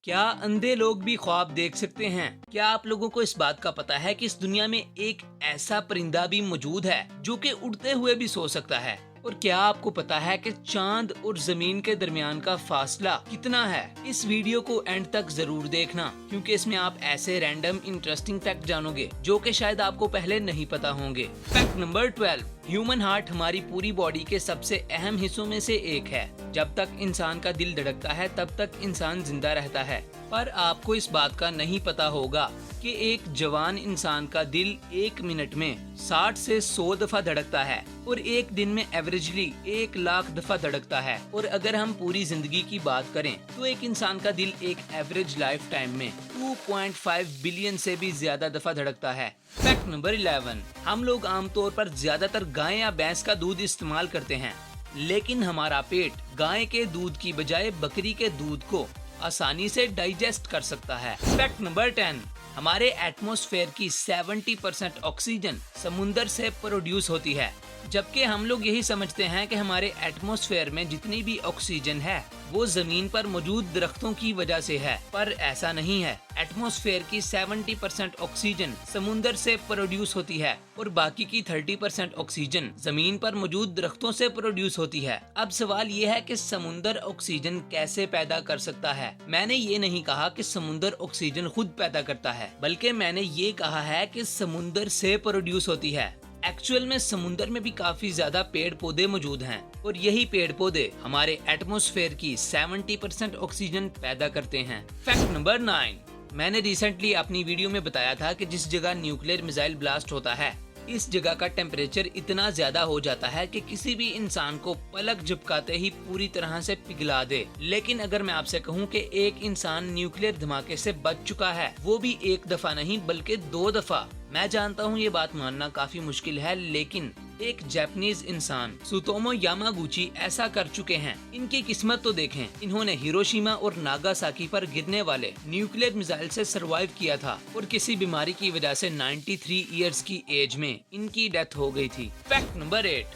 क्या अंधे लोग भी ख्वाब देख सकते हैं? क्या आप लोगों को इस बात का पता है कि इस दुनिया में एक ऐसा परिंदा भी मौजूद है जो कि उड़ते हुए भी सो सकता है? और क्या आपको पता है कि चांद और जमीन के दरमियान का फासला कितना है? इस वीडियो को एंड तक जरूर देखना क्योंकि इसमें आप ऐसे रैंडम इंटरेस्टिंग फैक्ट जानोगे जो कि शायद आपको पहले नहीं पता होंगे। Fact number 12। ह्यूमन हार्ट हमारी पूरी बॉडी के सबसे अहम हिस्सों में से एक है। जब तक इंसान का दिल धड़कता है तब तक इंसान जिंदा रहता है। पर आपको इस बात का नहीं पता होगा कि एक जवान इंसान का दिल एक मिनट में 60 से 100 दफा धड़कता है और एक दिन में एवरेजली 1 लाख दफा धड़कता है। और अगर हम पूरी जिंदगी की बात करें तो एक इंसान का दिल एक एवरेज लाइफ टाइम में 2.5 बिलियन से भी ज्यादा दफा धड़कता है। Fact number 11। हम लोग आमतौर पर ज्यादातर गाय या भैंस का दूध इस्तेमाल करते हैं, लेकिन हमारा पेट गाय के दूध की बजाय बकरी के दूध को आसानी से डाइजेस्ट कर सकता है। Fact number 10। हमारे एटमॉस्फेयर की 70% ऑक्सीजन समुंदर से प्रोड्यूस होती है, जबकि हम लोग यही समझते हैं कि हमारे एटमॉस्फेयर में जितनी भी ऑक्सीजन है वो जमीन पर मौजूद दरख्तों की वजह से है, पर ऐसा नहीं है। एटमॉस्फेयर की 70% ऑक्सीजन समुंदर से प्रोड्यूस होती है और बाकी की 30% ऑक्सीजन जमीन पर मौजूद दरख्तों से प्रोड्यूस होती है। अब सवाल ये है कि समुंदर ऑक्सीजन कैसे पैदा कर सकता है? मैंने ये नहीं कहा कि समुंदर ऑक्सीजन खुद पैदा करता है, बल्कि मैंने ये कहा है कि समुंदर से प्रोड्यूस होती है। एक्चुअल में समुंदर में भी काफी ज्यादा पेड़ पौधे मौजूद हैं और यही पेड़ पौधे हमारे एटमॉस्फेयर की 70% ऑक्सीजन पैदा करते हैं। Fact number 9। मैंने रिसेंटली अपनी वीडियो में बताया था कि जिस जगह न्यूक्लियर मिसाइल ब्लास्ट होता है इस जगह का टेम्परेचर इतना ज्यादा हो जाता है कि किसी भी इंसान को पलक झपकाते ही पूरी तरह से पिघला दे। लेकिन अगर मैं आपसे कहूं कि एक इंसान न्यूक्लियर धमाके से बच चुका है, वो भी एक दफा नहीं बल्कि 2 दफा। मैं जानता हूं ये बात मानना काफी मुश्किल है, लेकिन एक जापानीज इंसान सुतोमो यामागुची ऐसा कर चुके हैं। इनकी किस्मत तो देखें, इन्होंने हिरोशिमा और नागासाकी पर गिरने वाले न्यूक्लियर मिसाइल से सरवाइव किया था और किसी बीमारी की वजह से 93 इयर्स की एज में इनकी डेथ हो गई थी। Fact number 8।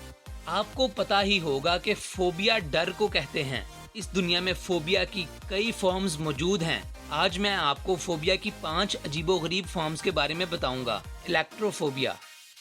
आपको पता ही होगा कि फोबिया डर को कहते हैं। इस दुनिया में फोबिया की कई फॉर्म्स मौजूद हैं। आज मैं आपको फोबिया की 5 अजीबोगरीब फॉर्म्स के बारे में बताऊंगा। इलेक्ट्रोफोबिया,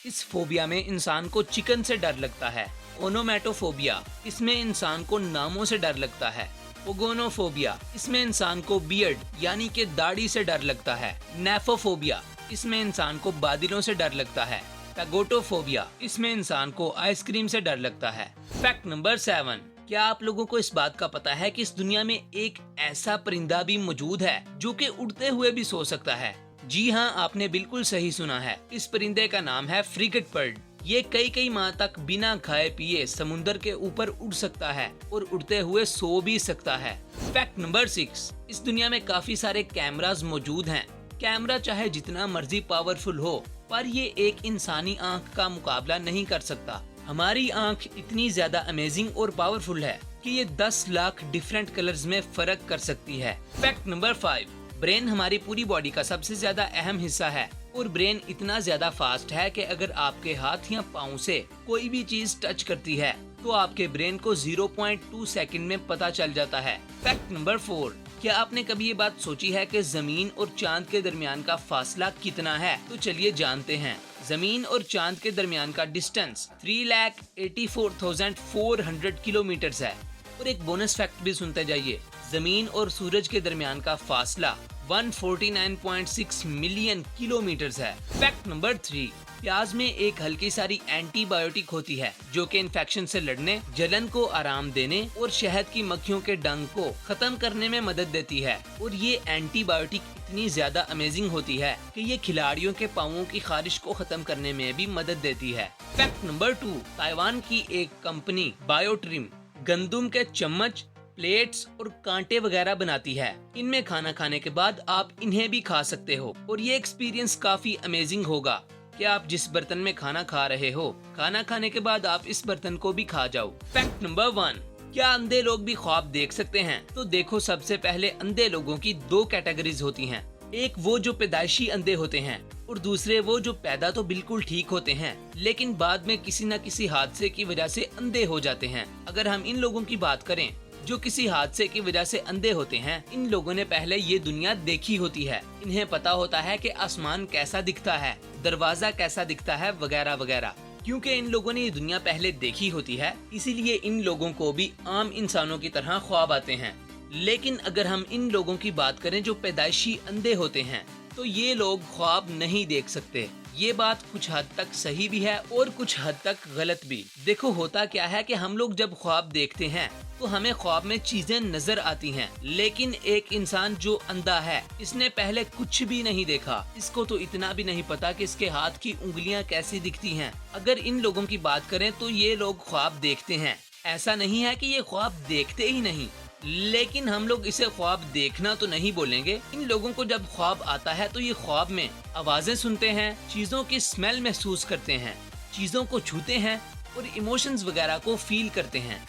इस फोबिया में इंसान को चिकन से डर लगता है। ओनोमेटोफोबिया, इसमें इंसान को नामों से डर लगता है। ओगोनोफोबिया, इसमें इंसान को बियर्ड यानी कि दाढ़ी से डर लगता है। नेफोफोबिया, इसमें इंसान को बादलों से डर लगता है। पैगोटोफोबिया, इसमें इंसान को आइसक्रीम से डर लगता है। Fact number 7। क्या आप लोगों को इस बात का पता है कि इस दुनिया में एक ऐसा परिंदा भी मौजूद है जो कि उड़ते हुए भी सो सकता है? जी हाँ, आपने बिल्कुल सही सुना है। इस परिंदे का नाम है फ्रिगेट बर्ड। ये कई माह तक बिना खाए पिए समुंदर के ऊपर उड़ सकता है और उड़ते हुए सो भी सकता है। Fact number 6। इस दुनिया में काफी सारे कैमरास मौजूद हैं। कैमरा चाहे जितना मर्जी पावरफुल हो, पर ये एक इंसानी आंख का मुकाबला नहीं कर सकता। हमारी आंख इतनी ज्यादा अमेजिंग और पावरफुल है कि ये 10 लाख डिफरेंट कलर्स में फर्क कर सकती है। Fact number 5। ब्रेन हमारी पूरी बॉडी का सबसे ज्यादा अहम हिस्सा है और ब्रेन इतना ज्यादा फास्ट है कि अगर आपके हाथ या पाँव से कोई भी चीज टच करती है तो आपके ब्रेन को 0.2 सेकंड में पता चल जाता है। Fact number 4। क्या आपने कभी ये बात सोची है कि जमीन और चांद के दरमियान का फासला कितना है? तो चलिए जानते हैं। जमीन और चांद के दरमियान का डिस्टेंस 3,84,400 किलोमीटर है। और एक बोनस फैक्ट भी सुनते जाइए, जमीन और सूरज के दरमियान का फासला 149.6 मिलियन किलोमीटर है। Fact number 3। प्याज में एक हल्की सारी एंटीबायोटिक होती है जो कि इन्फेक्शन से लड़ने, जलन को आराम देने और शहद की मक्खियों के डंक को खत्म करने में मदद देती है। और ये एंटीबायोटिक इतनी ज्यादा अमेजिंग होती है कि ये खिलाड़ियों के पाँवों की खारिश को खत्म करने में भी मदद देती है। Fact number 2। ताइवान की एक कंपनी बायोट्रिम गंदम के चम्मच, प्लेट्स और कांटे वगैरह बनाती है। इनमें खाना खाने के बाद आप इन्हें भी खा सकते हो और ये एक्सपीरियंस काफी अमेजिंग होगा कि आप जिस बर्तन में खाना खा रहे हो, खाना खाने के बाद आप इस बर्तन को भी खा जाओ। Fact number 1। क्या अंधे लोग भी ख्वाब देख सकते हैं? तो देखो, सबसे पहले अंधे लोगों की 2 कैटेगरीज होती हैं। एक वो जो पैदाइशी अंधे होते हैं और दूसरे वो जो पैदा तो बिल्कुल ठीक होते हैं लेकिन बाद में किसी न किसी हादसे की वजह से अंधे हो जाते हैं। अगर हम इन लोगों की बात करें जो किसी हादसे की वजह से अंधे होते हैं, इन लोगों ने पहले ये दुनिया देखी होती है। इन्हें पता होता है कि आसमान कैसा दिखता है, दरवाजा कैसा दिखता है, वगैरह वगैरह। क्योंकि इन लोगों ने ये दुनिया पहले देखी होती है, इसीलिए इन लोगों को भी आम इंसानों की तरह ख्वाब आते हैं। लेकिन अगर हम इन लोगों की बात करें जो पैदाइशी अंधे होते हैं, तो ये लोग ख्वाब नहीं देख सकते। ये बात कुछ हद तक सही भी है और कुछ हद तक गलत भी। देखो, होता क्या है कि हम लोग जब ख्वाब देखते हैं तो हमें ख्वाब में चीजें नजर आती हैं, लेकिन एक इंसान जो अंधा है, इसने पहले कुछ भी नहीं देखा। इसको तो इतना भी नहीं पता कि इसके हाथ की उंगलियां कैसी दिखती हैं। अगर इन लोगों की बात करें तो ये लोग ख्वाब देखते हैं। ऐसा नहीं है कि ये ख्वाब देखते ही नहीं, लेकिन हम लोग इसे ख्वाब देखना तो नहीं बोलेंगे। इन लोगों को जब ख्वाब आता है तो ये ख्वाब में आवाजें सुनते हैं, चीजों की स्मेल महसूस करते हैं, चीजों को छूते हैं और इमोशंस वगैरह को फील करते हैं।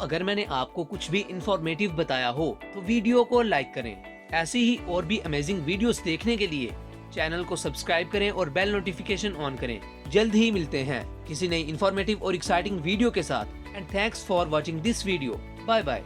अगर मैंने आपको कुछ भी इंफॉर्मेटिव बताया हो तो वीडियो को लाइक करें। ऐसी ही और भी अमेजिंग वीडियोस देखने के लिए चैनल को सब्सक्राइब करें और बेल नोटिफिकेशन ऑन करें। जल्द ही मिलते हैं किसी नई इंफॉर्मेटिव और एक्साइटिंग वीडियो के साथ। And thanks for watching this video. Bye bye.